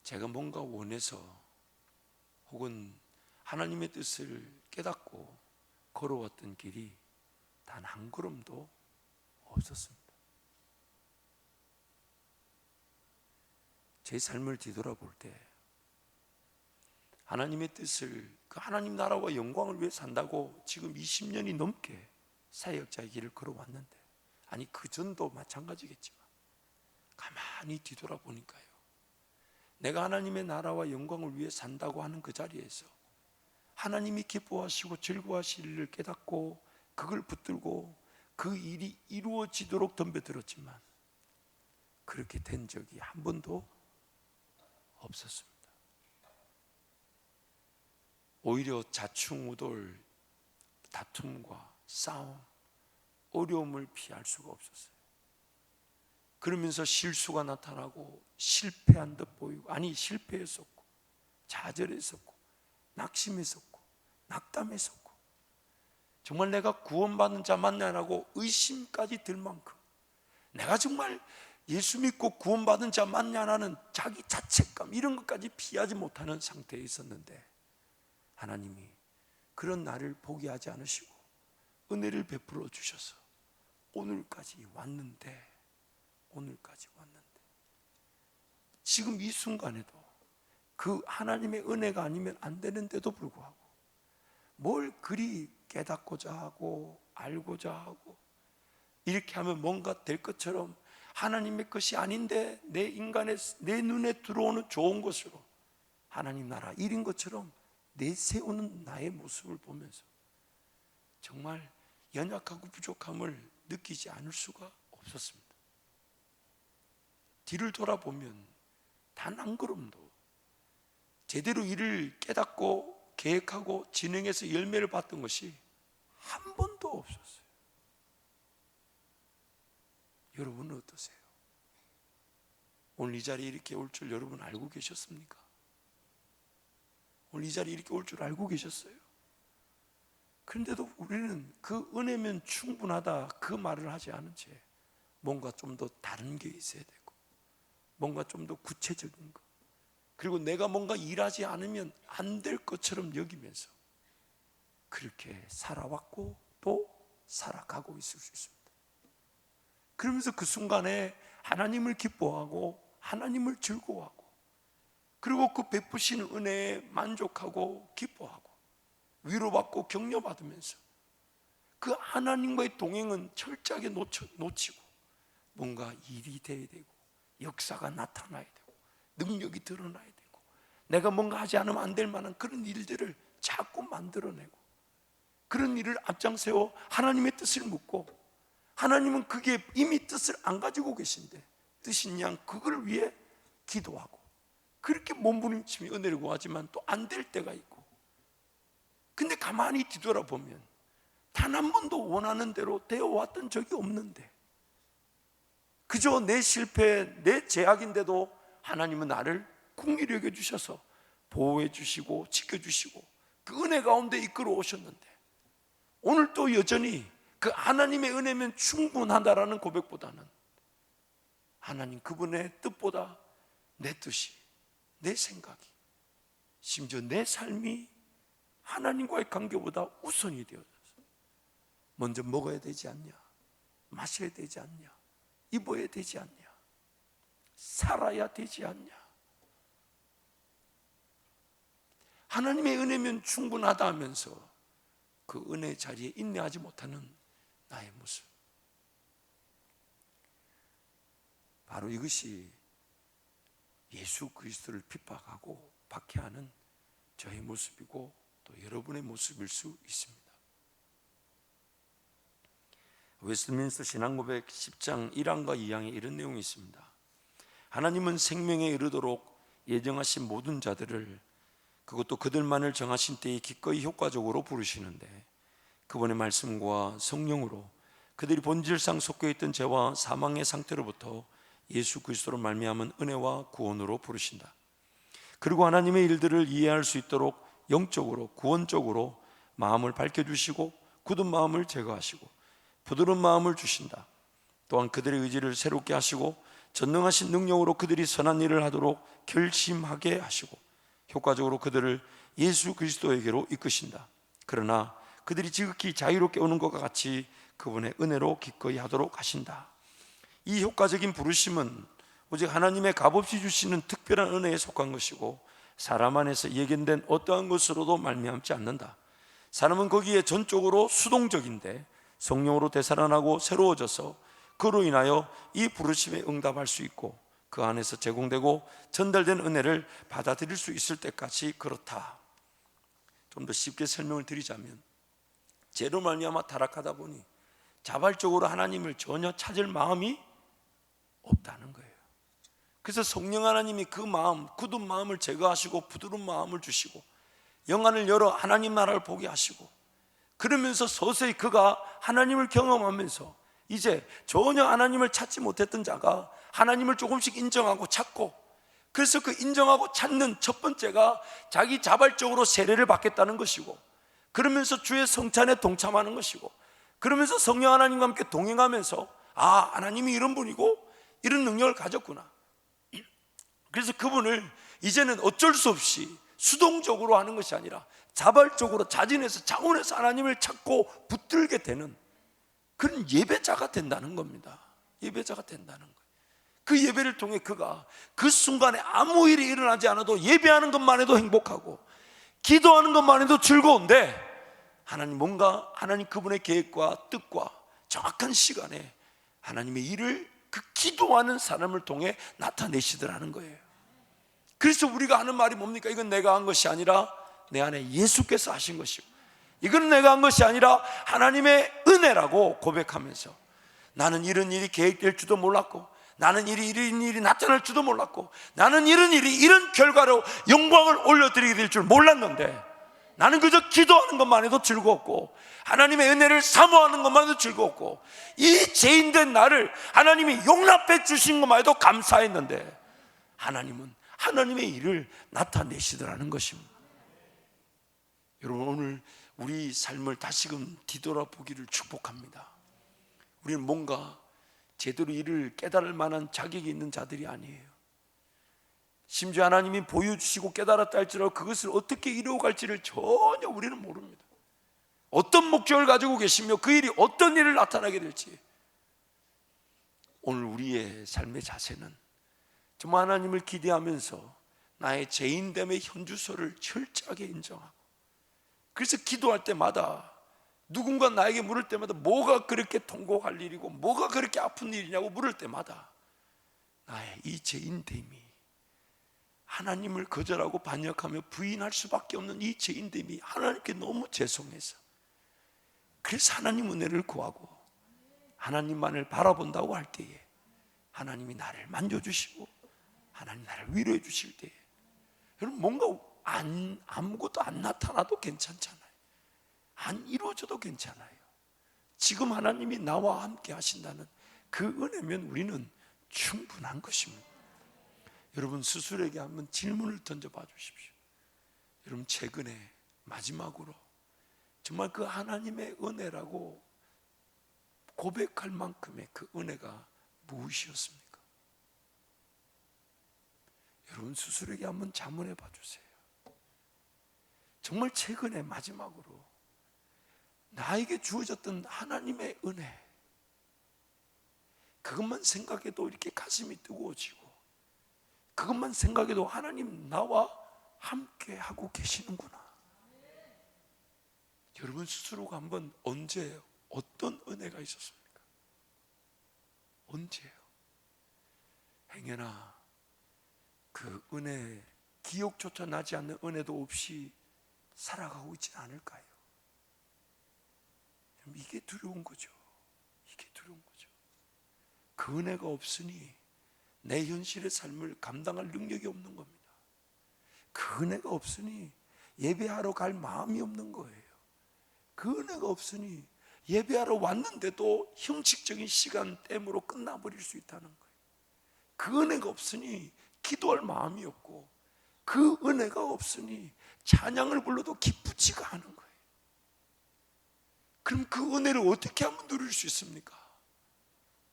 제가 뭔가 원해서 혹은 하나님의 뜻을 깨닫고 걸어왔던 길이 단 한 걸음도 없었습니다. 제 삶을 뒤돌아볼 때 하나님의 뜻을, 그 하나님 나라와 영광을 위해 산다고 지금 20년이 넘게 사역자의 길을 걸어왔는데, 아니 그 전도 마찬가지겠지만 가만히 뒤돌아보니까요, 내가 하나님의 나라와 영광을 위해 산다고 하는 그 자리에서 하나님이 기뻐하시고 즐거워하실 일을 깨닫고 그걸 붙들고 그 일이 이루어지도록 덤벼들었지만 그렇게 된 적이 한 번도 없었습니다. 오히려 자충우돌, 다툼과 싸움, 어려움을 피할 수가 없었어요. 그러면서 실수가 나타나고 실패한 듯 보이고, 아니 실패했었고 좌절했었고 낙심했었고 낙담했었고, 정말 내가 구원받는 자 맞냐라고 의심까지 들 만큼 내가 정말 예수 믿고 구원받은 자 맞냐라는 자기 자책감, 이런 것까지 피하지 못하는 상태에 있었는데, 하나님이 그런 나를 포기하지 않으시고 은혜를 베풀어 주셔서 오늘까지 왔는데, 지금 이 순간에도 그 하나님의 은혜가 아니면 안 되는데도 불구하고 뭘 그리 깨닫고자 하고 알고자 하고 이렇게 하면 뭔가 될 것처럼, 하나님의 것이 아닌데 내 눈에 들어오는 좋은 것으로 하나님 나라 일인 것처럼 내세우는 나의 모습을 보면서 정말 연약하고 부족함을 느끼지 않을 수가 없었습니다. 뒤를 돌아보면 단 한 걸음도 제대로 일을 깨닫고 계획하고 진행해서 열매를 봤던 것이 한 번도 없었어요. 여러분은 어떠세요? 오늘 이 자리에 이렇게 올 줄 여러분 알고 계셨습니까? 오늘 이 자리에 이렇게 올 줄 알고 계셨어요? 그런데도 우리는 그 은혜면 충분하다 그 말을 하지 않은 채 뭔가 좀 더 다른 게 있어야 되고, 뭔가 좀 더 구체적인 거, 그리고 내가 뭔가 일하지 않으면 안 될 것처럼 여기면서 그렇게 살아왔고 또 살아가고 있을 수 있습니다. 그러면서 그 순간에 하나님을 기뻐하고 하나님을 즐거워하고, 그리고 그 베푸시는 은혜에 만족하고 기뻐하고 위로받고 격려받으면서 그 하나님과의 동행은 철저하게 놓치고 뭔가 일이 돼야 되고 역사가 나타나야 되고 능력이 드러나야 되고 내가 뭔가 하지 않으면 안 될 만한 그런 일들을 자꾸 만들어내고, 그런 일을 앞장세워 하나님의 뜻을 묻고, 하나님은 그게 이미 뜻을 안 가지고 계신데 뜻인 양 그걸 위해 기도하고 그렇게 몸부림치며 은혜를 구하지만 또 안 될 때가 있고, 근데 가만히 뒤돌아보면 단 한 번도 원하는 대로 되어왔던 적이 없는데, 그저 내 실패, 내 제약인데도 하나님은 나를 긍휼히 여겨주셔서 보호해 주시고 지켜주시고 그 은혜 가운데 이끌어 오셨는데, 오늘 또 여전히 그 하나님의 은혜면 충분하다라는 고백보다는 하나님 그분의 뜻보다 내 뜻이, 내 생각이, 심지어 내 삶이 하나님과의 관계보다 우선이 되어져서 먼저 먹어야 되지 않냐, 마셔야 되지 않냐, 입어야 되지 않냐, 살아야 되지 않냐, 하나님의 은혜면 충분하다 하면서 그 은혜 자리에 인내하지 못하는 나의 모습, 바로 이것이 예수 그리스도를 핍박하고 박해하는 저의 모습이고 또 여러분의 모습일 수 있습니다. 웨스트민스터 신앙고백 10장 1항과 2항에 이런 내용이 있습니다. 하나님은 생명에 이르도록 예정하신 모든 자들을, 그것도 그들만을 정하신 때에 기꺼이 효과적으로 부르시는데, 그분의 말씀과 성령으로 그들이 본질상 속해 있던 죄와 사망의 상태로부터 예수 그리스도로 말미암은 은혜와 구원으로 부르신다. 그리고 하나님의 일들을 이해할 수 있도록 영적으로 구원적으로 마음을 밝혀주시고 굳은 마음을 제거하시고 부드러운 마음을 주신다. 또한 그들의 의지를 새롭게 하시고 전능하신 능력으로 그들이 선한 일을 하도록 결심하게 하시고 효과적으로 그들을 예수 그리스도에게로 이끄신다. 그러나 그들이 지극히 자유롭게 오는 것과 같이 그분의 은혜로 기꺼이 하도록 하신다. 이 효과적인 부르심은 오직 하나님의 값없이 주시는 특별한 은혜에 속한 것이고 사람 안에서 예견된 어떠한 것으로도 말미암지 않는다. 사람은 거기에 전적으로 수동적인데 성령으로 되살아나고 새로워져서 그로 인하여 이 부르심에 응답할 수 있고 그 안에서 제공되고 전달된 은혜를 받아들일 수 있을 때까지 그렇다. 좀 더 쉽게 설명을 드리자면 죄로 말미암아 타락하다 보니 자발적으로 하나님을 전혀 찾을 마음이 없다는 거예요. 그래서 성령 하나님이 그 마음, 굳은 마음을 제거하시고 부드러운 마음을 주시고 영안을 열어 하나님 나라를 보게 하시고 그러면서 서서히 그가 하나님을 경험하면서 이제 전혀 하나님을 찾지 못했던 자가 하나님을 조금씩 인정하고 찾고, 그래서 그 인정하고 찾는 첫 번째가 자기 자발적으로 세례를 받겠다는 것이고, 그러면서 주의 성찬에 동참하는 것이고, 그러면서 성령 하나님과 함께 동행하면서 아, 하나님이 이런 분이고 이런 능력을 가졌구나. 그래서 그분을 이제는 어쩔 수 없이 수동적으로 하는 것이 아니라 자발적으로 자진해서 자원해서 하나님을 찾고 붙들게 되는 그런 예배자가 된다는 겁니다. 예배자가 된다는 거예요. 그 예배를 통해 그가 그 순간에 아무 일이 일어나지 않아도 예배하는 것만 해도 행복하고 기도하는 것만 해도 즐거운데, 하나님 뭔가 하나님 그분의 계획과 뜻과 정확한 시간에 하나님의 일을 그 기도하는 사람을 통해 나타내시더라는 거예요. 그래서 우리가 하는 말이 뭡니까? 이건 내가 한 것이 아니라 내 안에 예수께서 하신 것이고, 이건 내가 한 것이 아니라 하나님의 은혜라고 고백하면서, 나는 이런 일이 계획될 줄도 몰랐고, 나는 이런 일이 나타날 줄도 몰랐고, 나는 이런 일이 이런 결과로 영광을 올려드리게 될 줄 몰랐는데, 나는 그저 기도하는 것만 해도 즐거웠고 하나님의 은혜를 사모하는 것만 해도 즐거웠고 이 죄인된 나를 하나님이 용납해 주신 것만 해도 감사했는데, 하나님은 하나님의 일을 나타내시더라는 것입니다. 여러분, 오늘 우리 삶을 다시금 뒤돌아보기를 축복합니다. 우리는 뭔가 제대로 이를 깨달을 만한 자격이 있는 자들이 아니에요. 심지어 하나님이 보여주시고 깨달았다 할지라도 그것을 어떻게 이루어갈지를 전혀 우리는 모릅니다. 어떤 목적을 가지고 계시며 그 일이 어떤 일을 나타나게 될지. 오늘 우리의 삶의 자세는 정말 하나님을 기대하면서 나의 죄인됨의 현주소를 철저하게 인정하고, 그래서 기도할 때마다 누군가 나에게 물을 때마다 뭐가 그렇게 통곡할 일이고 뭐가 그렇게 아픈 일이냐고 물을 때마다 나의 이 죄인됨이, 하나님을 거절하고 반역하며 부인할 수밖에 없는 이 죄인됨이 하나님께 너무 죄송해서, 그래서 하나님 은혜를 구하고 하나님만을 바라본다고 할 때에 하나님이 나를 만져주시고 하나님 나를 위로해 주실 때에, 여러분 뭔가 아무것도 안 나타나도 괜찮잖아요. 안 이루어져도 괜찮아요. 지금 하나님이 나와 함께 하신다는 그 은혜면 우리는 충분한 것입니다. 여러분 스스로에게 한번 질문을 던져봐 주십시오. 여러분 최근에 마지막으로 정말 그 하나님의 은혜라고 고백할 만큼의 그 은혜가 무엇이었습니까? 여러분 스스로에게 한번 자문해 봐 주세요. 정말 최근에 마지막으로 나에게 주어졌던 하나님의 은혜, 그것만 생각해도 이렇게 가슴이 뜨거워지고, 그것만 생각해도 하나님 나와 함께 하고 계시는구나. 여러분 스스로가 한번 언제 어떤 은혜가 있었습니까? 언제요? 행여나 그 은혜, 기억조차 나지 않는 은혜도 없이 살아가고 있지 않을까요? 이게 두려운 거죠. 이게 두려운 거죠. 그 은혜가 없으니 내 현실의 삶을 감당할 능력이 없는 겁니다. 그 은혜가 없으니 예배하러 갈 마음이 없는 거예요. 그 은혜가 없으니 예배하러 왔는데도 형식적인 시간됨으로 끝나버릴 수 있다는 거예요. 그 은혜가 없으니 기도할 마음이 없고, 그 은혜가 없으니 찬양을 불러도 기쁘지가 않은 거예요. 그럼 그 은혜를 어떻게 하면 누릴 수 있습니까?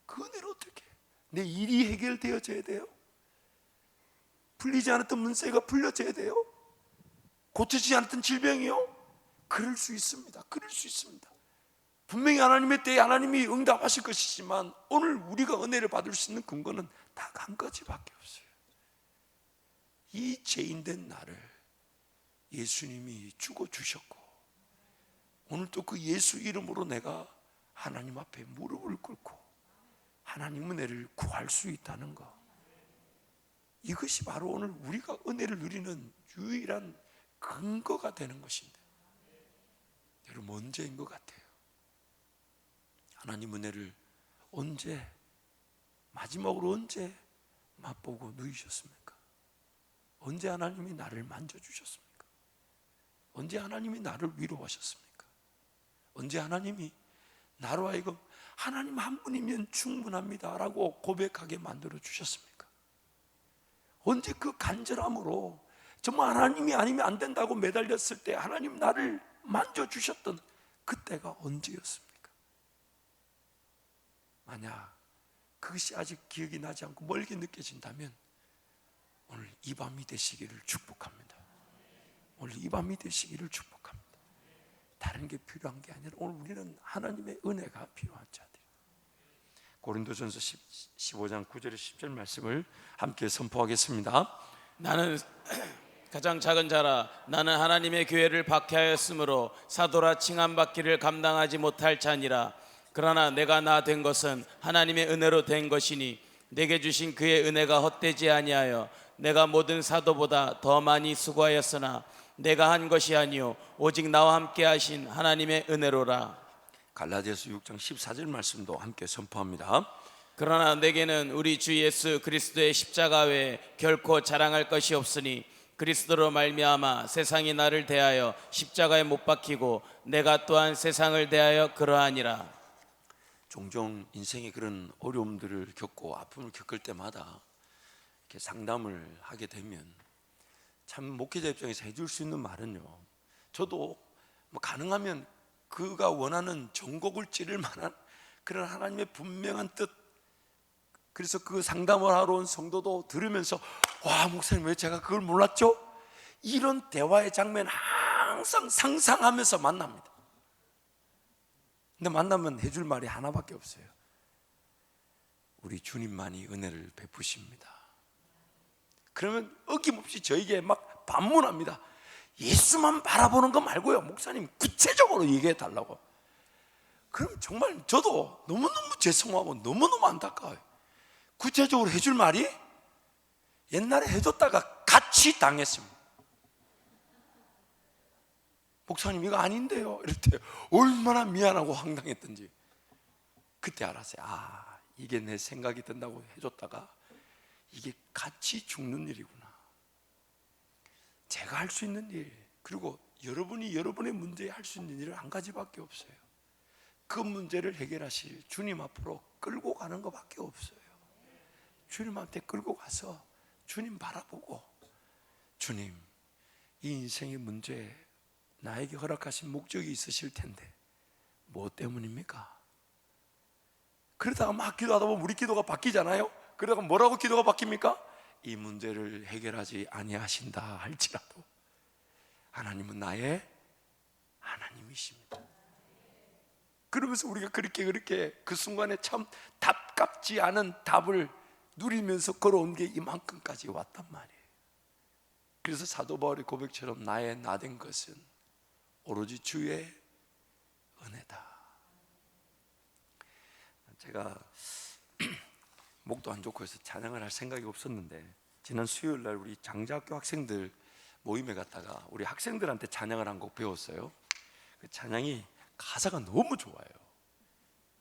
그 은혜를 어떻게? 내 일이 해결되어져야 돼요. 풀리지 않았던 문제가 풀려져야 돼요. 고쳐지지 않았던 질병이요. 그럴 수 있습니다. 그럴 수 있습니다. 분명히 하나님의 때에 하나님이 응답하실 것이지만 오늘 우리가 은혜를 받을 수 있는 근거는 딱 한 가지밖에 없어요. 이 죄인된 나를 예수님이 죽어주셨고 오늘 또 그 예수 이름으로 내가 하나님 앞에 무릎을 꿇고 하나님 은혜를 구할 수 있다는 것, 이것이 바로 오늘 우리가 은혜를 누리는 유일한 근거가 되는 것인데, 여러분 언제인 것 같아요? 하나님 은혜를 언제, 마지막으로 언제 맛보고 누리셨습니까? 언제 하나님이 나를 만져주셨습니까? 언제 하나님이 나를 위로하셨습니까? 언제 하나님이 나로 하여금 하나님 한 분이면 충분합니다 라고 고백하게 만들어 주셨습니까? 언제 그 간절함으로 정말 하나님이 아니면 안 된다고 매달렸을 때 하나님 나를 만져주셨던 그때가 언제였습니까? 만약 그것이 아직 기억이 나지 않고 멀게 느껴진다면 오늘 이 밤이 되시기를 축복합니다. 오늘 이 밤이 되시기를 축복합니다. 다른 게 필요한 게 아니라 오늘 우리는 하나님의 은혜가 필요한 자들. 고린도전서 15장 9절에 10절 말씀을 함께 선포하겠습니다. 나는 가장 작은 자라. 나는 하나님의 교회를 박해하였으므로 사도라 칭함받기를 감당하지 못할 자니라. 그러나 내가 나 된 것은 하나님의 은혜로 된 것이니 내게 주신 그의 은혜가 헛되지 아니하여 내가 모든 사도보다 더 많이 수고하였으나 내가 한 것이 아니요 오직 나와 함께 하신 하나님의 은혜로라. 갈라디아서 6장 14절 말씀도 함께 선포합니다. 그러나 내게는 우리 주 예수 그리스도의 십자가 외에 결코 자랑할 것이 없으니 그리스도로 말미암아 세상이 나를 대하여 십자가에 못 박히고 내가 또한 세상을 대하여 그러하니라. 종종 인생에 그런 어려움들을 겪고 아픔을 겪을 때마다 이렇게 상담을 하게 되면 참 목회자 입장에서 해줄 수 있는 말은요, 저도 뭐 가능하면 그가 원하는 전곡을 찌를 만한 그런 하나님의 분명한 뜻, 그래서 그 상담을 하러 온 성도도 들으면서 와, 목사님 왜 제가 그걸 몰랐죠? 이런 대화의 장면 항상 상상하면서 만납니다. 근데 만나면 해줄 말이 하나밖에 없어요. 우리 주님만이 은혜를 베푸십니다. 그러면 어김없이 저에게 막 반문합니다. 예수만 바라보는 거 말고요, 목사님 구체적으로 얘기해 달라고. 그럼 정말 저도 너무너무 죄송하고 너무너무 안타까워요. 구체적으로 해줄 말이 옛날에 해줬다가 같이 당했습니다. 목사님 이거 아닌데요 이럴 때 얼마나 미안하고 황당했던지 그때 알았어요. 아, 이게 내 생각이 든다고 해줬다가 이게 같이 죽는 일이구나. 제가 할 수 있는 일, 그리고 여러분이 여러분의 문제에 할 수 있는 일은 한 가지밖에 없어요. 그 문제를 해결하실 주님 앞으로 끌고 가는 것밖에 없어요. 주님한테 끌고 가서 주님 바라보고, 주님 이 인생의 문제에 나에게 허락하신 목적이 있으실 텐데 뭐 때문입니까? 그러다가 막 기도하다 보면 우리 기도가 바뀌잖아요. 그러다가 뭐라고 기도가 바뀝니까? 이 문제를 해결하지 아니하신다 할지라도 하나님은 나의 하나님이십니다. 그러면서 우리가 그렇게 그 순간에 참 답답지 않은 답을 누리면서 걸어온 게 이만큼까지 왔단 말이에요. 그래서 사도 바울의 고백처럼 나의 나 된 것은 오로지 주의 은혜다. 제가 목도 안 좋고 해서 찬양을 할 생각이 없었는데 지난 수요일 날 우리 장자학교 학생들 모임에 갔다가 우리 학생들한테 찬양을 한 곡 배웠어요. 그 찬양이 가사가 너무 좋아요.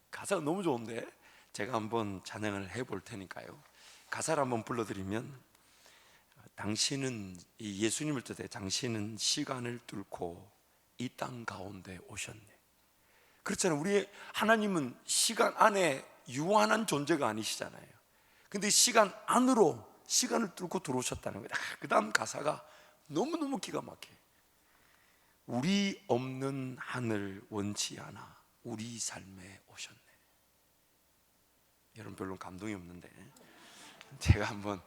가사가 너무 좋은데 제가 한번 찬양을 해볼 테니까요. 가사를 한번 불러드리면, 당신은, 이 예수님을 뜻해 당신은 시간을 뚫고 이 땅 가운데 오셨네. 그렇잖아요. 우리 하나님은 시간 안에 유한한 존재가 아니시잖아요. 근데 시간 안으로 시간을 뚫고 들어오셨다는 거예요. 그 다음 가사가 너무너무 기가 막혀요. 우리 없는 하늘 원치 않아 우리 삶에 오셨네. 여러분 별로 감동이 없는데 제가 한번,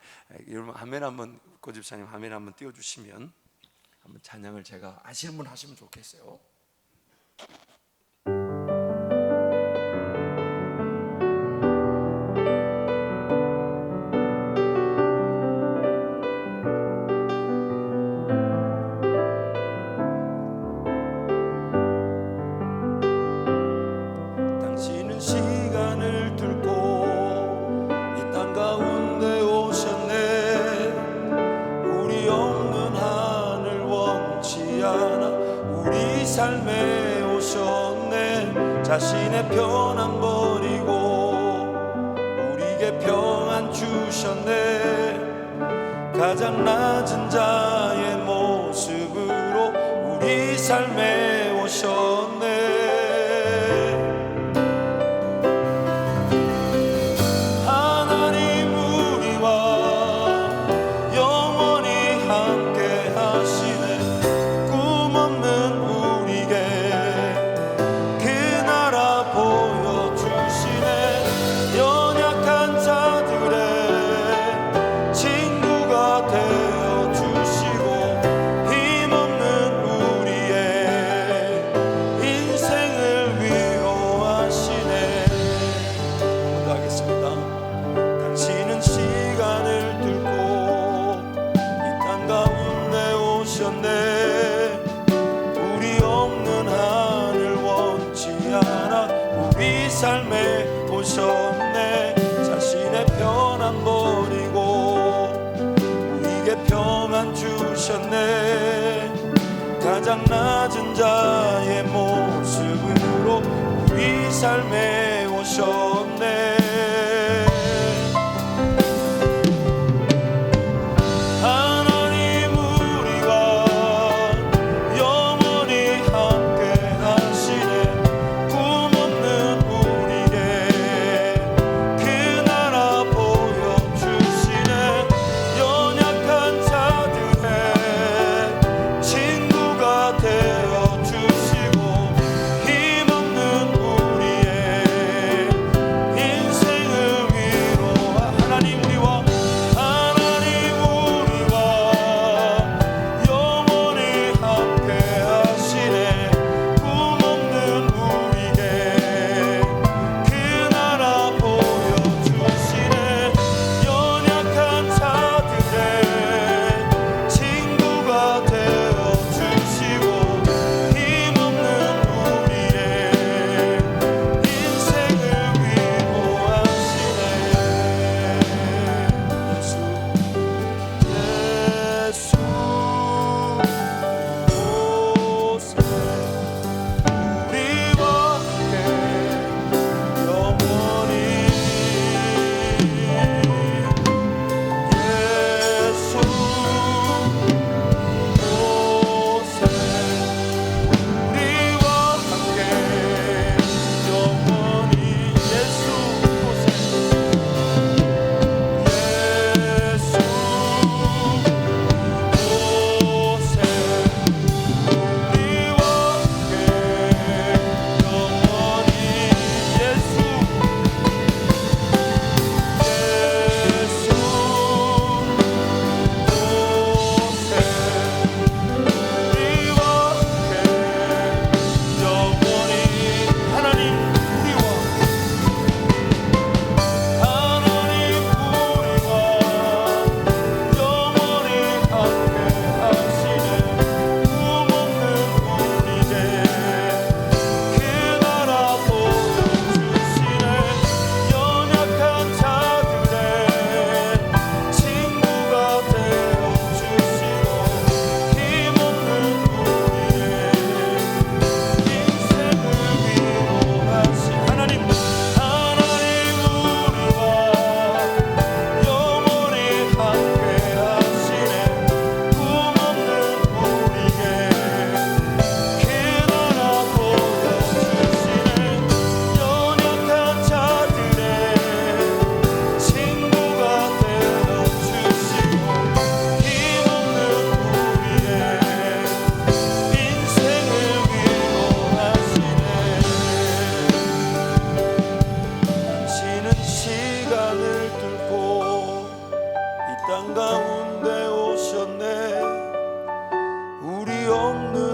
여러분 아멘 한번, 고집사님 아멘 한번 띄워주시면 한번 찬양을 제가 아시는 분 하시면 좋겠어요. 당신은 시간을 뚫고 이 땅 가운데 오셨네. 우리 없는 하늘 원치 않아 우리 삶에 오셨네. 자신의 편안 버리고 우리에게 평안 주셨네. 가장 낮은 자의 모습으로 우리 삶에 오셨네. 삶에 오셨네. 자신의 편안 버리고 우리에게 평안 주셨네. 가장 낮은 자의 모습으로 우리 삶에 오셨네. 힘없는 우리의 인생을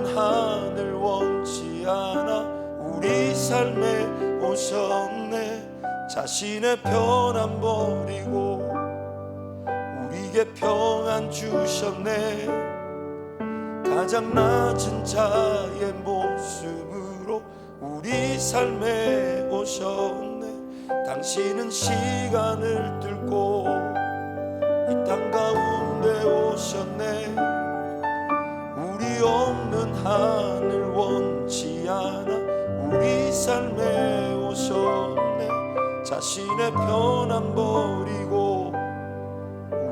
없는 하늘 원치 않아 우리 삶에 오셨네. 자신의 편안 버리고 우리에게 평안 주셨네. 가장 낮은 자의 모습으로 우리 삶에 오셨네. 당신은 시간을 뚫고 이 땅 가운데 오셨네. 우리 없는 하늘 원치 않아 우리 삶에 오셨네. 자신의 편안 버리고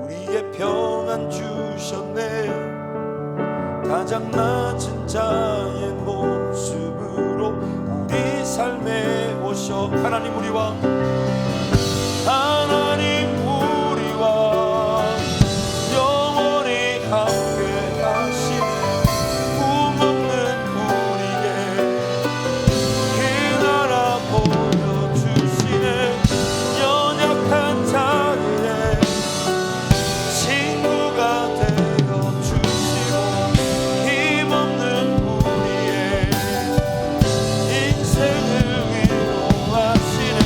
우리에게 평안 주셨네. 가장 낮은 자의 모습으로 우리 삶에 오셔. 하나님 우리와 영원히 함께 하시네. 꿈없는 우리에게 그 나라 보여주시네. 연약한 자들의 친구가 되어주시고 힘없는 우리의 인생을 위로하시네.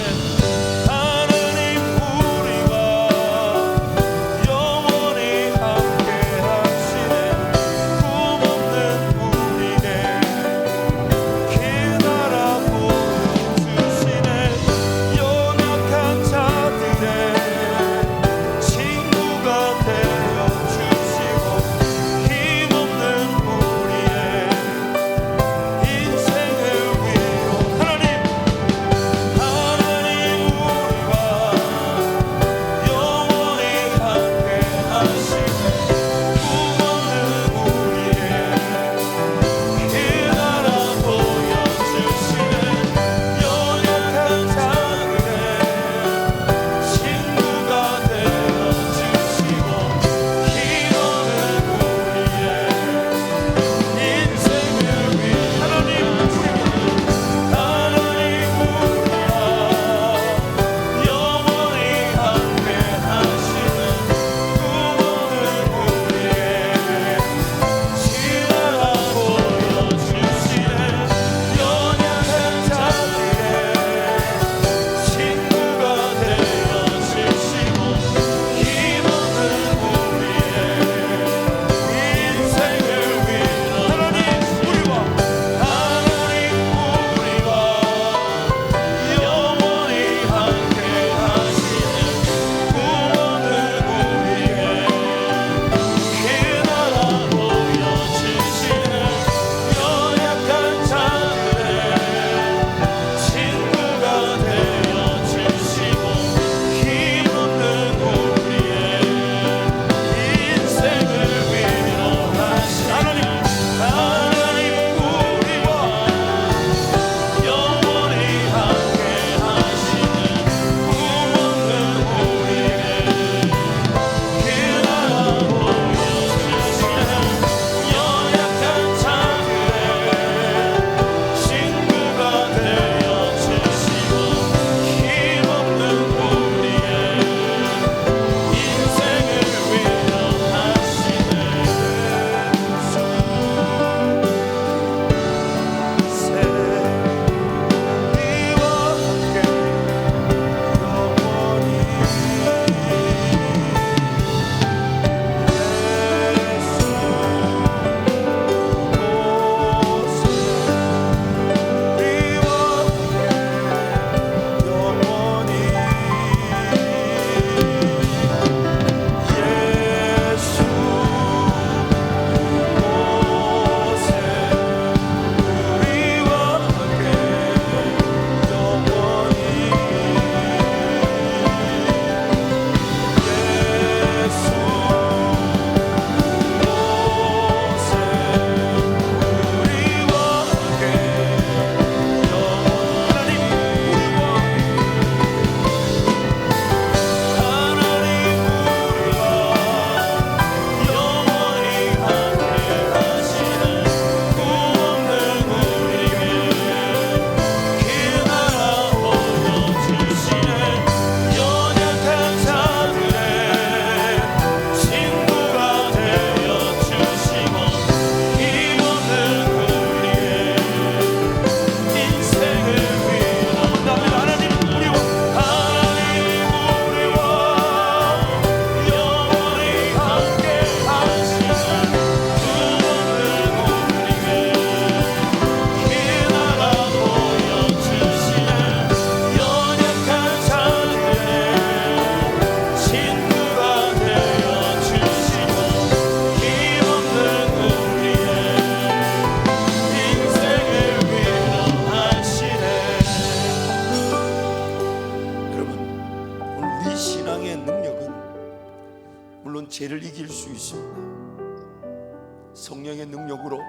있습니다. 성령의 능력으로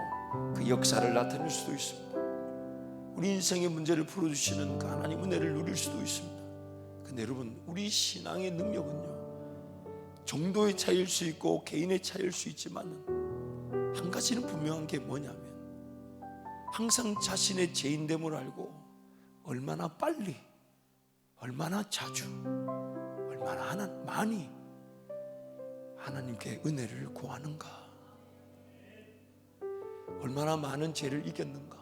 그 역사를 나타낼 수도 있습니다. 우리 인생의 문제를 풀어주시는 그 하나님 은혜를 누릴 수도 있습니다. 근데 여러분, 우리 신앙의 능력은요, 정도의 차이일 수 있고 개인의 차이일 수 있지만 한 가지는 분명한 게 뭐냐면, 항상 자신의 죄인됨을 알고 얼마나 빨리, 얼마나 자주, 얼마나 많이 하나님께 은혜를 구하는가, 얼마나 많은 죄를 이겼는가,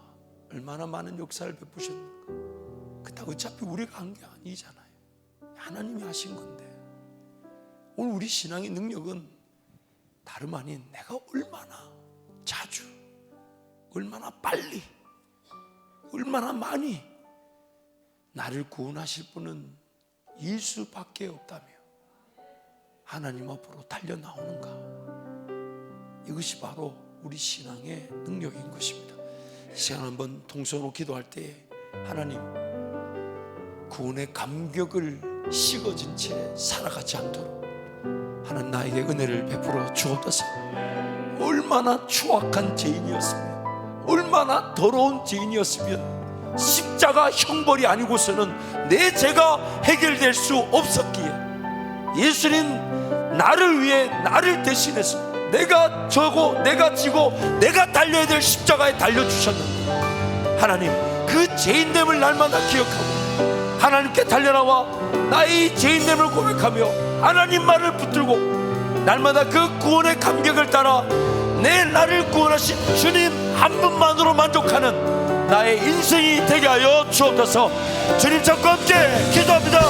얼마나 많은 역사를 베푸셨는가. 그다 어차피 우리가 한 게 아니잖아요. 하나님이 하신 건데, 오늘 우리 신앙의 능력은 다름 아닌 내가 얼마나 자주, 얼마나 빨리, 얼마나 많이 나를 구원하실 분은 예수밖에 없다며 하나님 앞으로 달려 나오는가. 이것이 바로 우리 신앙의 능력인 것입니다. 이 시간 한번 통성으로 기도할 때, 하나님, 구원의 감격을 식어진 채 살아가지 않도록 하나님 나에게 은혜를 베풀어 주옵소서. 얼마나 추악한 죄인이었으면, 얼마나 더러운 죄인이었으면 십자가 형벌이 아니고서는 내 죄가 해결될 수 없었기에 예수님 나를 위해 나를 대신해서 내가 져고 내가 지고 내가 달려야 될 십자가에 달려주셨는데, 하나님 그 죄인됨을 날마다 기억하고 하나님께 달려나와 나의 죄인됨을 고백하며 하나님 말을 붙들고 날마다 그 구원의 감격을 따라 내 나를 구원하신 주님 한 분만으로 만족하는 나의 인생이 되게 하여 주옵소서. 주님, 저와 함께 기도합니다.